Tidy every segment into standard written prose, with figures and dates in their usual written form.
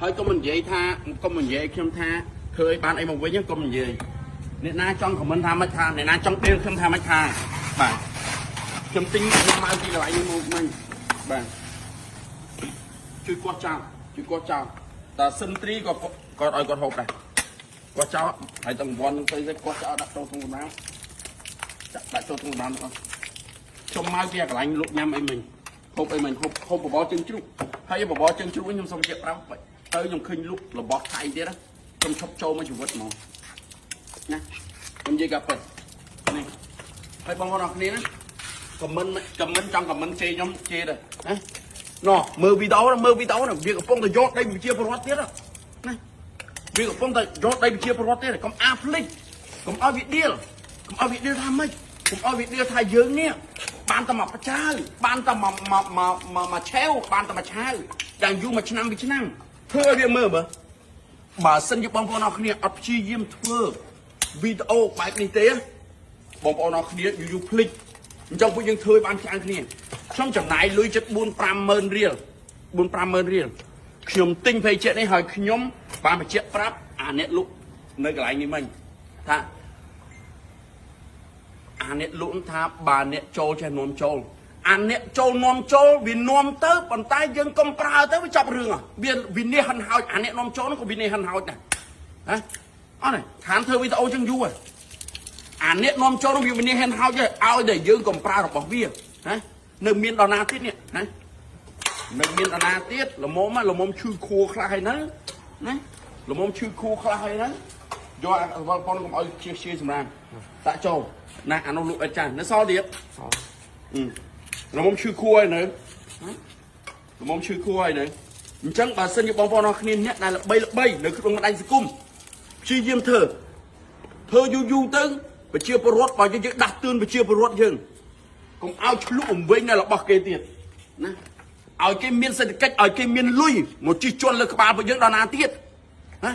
hơi có mình vậy tha có mình vậy không tha khơi ban ấy một với nhá có mình vậy nên na trong của mình tha mất tha này na trong tiêu không tha mất tha bạn chấm tính không mau chỉ là anh một mình bạn chui qua chào ta sân tri có đòi con hộp này qua chào hãy tầm von tới qua chào đặt trong thùng đá đặt trong thùng đá nữa trong mai kia cả anh lúc nhâm ấy mình hộp ấy mình hộp bỏ chân chút hay bỏ chân chút nhưng xong chuyện đâu vậy tới dùng khinh lúc là bỏ thay thế đó trong thóc trâu mới chịu vứt màu nè làm gì gặp rồi này hay bông con này đó comment trong comment chê nhóm chê rồi đấy nó mơ video đó việc của phong là giót đây bị chia pro tiết đó này việc của phong là giót đây bị chia pro tiết này còn áp linh còn ao việt điêu tham mấy còn ao việt điêu thay dương nè ban tầm mà chơi ban tầm mà treo ban tầm mà chơi đang du mà chăn bị chăn thưa việc mơ bà sân giúp bông con nào kia ấp chi diêm thưa video bài kinh tế bông con nào kia du click trong cái dân thưa ban chăn kia trong chẳng này lưới chất 4-5 riêngខ្ញុំទិញភ័យចិត្តនេះហើយខ្ញុំបានបញ្ជាក់ប្រាប់អាអ្នកលក់នៅកន្លែងនេះមិញថាអាអ្នកលក់ថាបើអ្នកចូលចេះនាំចូលអាអ្នកចូលនាំចូលវានាំទៅប៉ុន្តែយើងកុំប្រើទៅវាចាប់រឿងវាវិនិច្ឆ័យហិនហោចអាអ្នកនាំចូលនោះក៏វិនិច្ឆ័យហិនហោចដែរហ៎អត់ទេខានធ្វើវីដេអូចឹងយូរអាអ្នកនាំចូលនោះវាវិនិច្ឆ័យហិនហោចឲ្យតែយើងកុំប្រើរបស់វាណានៅមានដណាទៀតនេះណានៅមានដណាទៀតល្មមឈឺខួរខ្លះហើយហ្នឹងណាល្មមឈឺខួរខ្លះហើយហ្នឹងយកប៉ុនកុំឲ្យជាសម្រាប់តាក់ចូលណាអានោះលក់អីចាស់នៅសល់ទៀតល្មមឈឺខួរហើយនៅល្មមឈឺខួរហើយនៅអញ្ចឹងបើសិនជាបងប្អូនអរគ្នាអ្នកដែលល្បីនៅក្នុងបណ្ដាញសង្គមព្យាយាមធ្វើយូរទៅប្រជាពលរដ្ឋបើយើងដាស់តឿនប្រជាពលរដ្ឋយើងកុំឲ្យឆ្លុះអំវិញនៅរបស់គេទៀតណាឲ្យគេមានសេដ្ឋកិច្ចឲ្យគេមានលុយមកជិះជាន់លើក្បាលរបស់យើងដល់ណាទៀតណា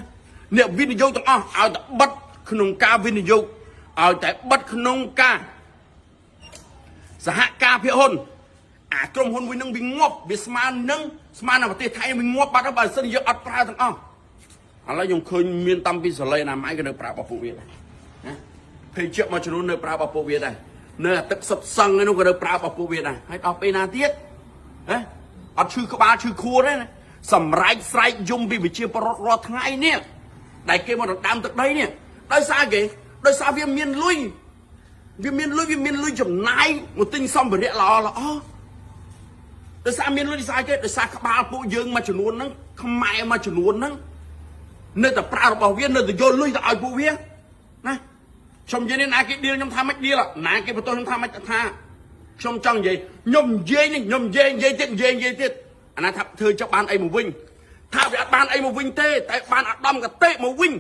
អ្នកវិនិយោគទាំងអស់ឲ្យតែបិទក្នុងការវិនិយោគឲ្យតែបិទក្នុងការសហការភាគហ៊ុនអាក្រុមហ៊ុនវិញនឹងវាងាប់វាស្មើនឹងប្រទេសថៃវាងាប់បាត់ហើយបើសិនយើងអត់ប្រើទាំងអស់ឥឡូវខ្ញុំឃើញមានតាំងពីសលេណាម៉ៃក៏នៅប្រើរបស់ពួកវាដែរណាភ័យជាក់មួយចំនួននៅប្រើរបស់ពួកវាដែរនៅទឹកសុបសឹងនោះក៏នៅប្រើរបស់ពួកវាដែរហើយដល់ពេលណាទៀតណាអត់ឈឺក្បាលឈឺខួរទេណាសម្រែកស្រែកយំពីវិជាបរដ្ឋរាល់ថ្ងៃនេះដែលគេមកដណ្ដើមទឹកដីនេះដោយសារគេដោយសារវាមានលុយចំណាយមកទិញសម្ភារៈល្អដោយសារមានលុយដោយសារគេដោយសារក្បាលពួកយើងមួយចំនួនហ្នឹងខ្មែរមួយចំនួនហ្នឹងនៅតែប្រើរបស់វានៅតែយកលុយទៅឲ្យពួកវាណាខ្ញុំនិយាយនេះណាគេឌីលខ្ញុំថាមិនឌីលណាគេបន្ទោសខ្ញុំថាមិនថាខ្ញុំចង់និយាយខ្ញុំនិយាយទៀតអាណាថាធ្វើចុះបានអីមកវិញថាវាអត់បានអីមកវិញទេតែបានអាដាមកតេមកវិញ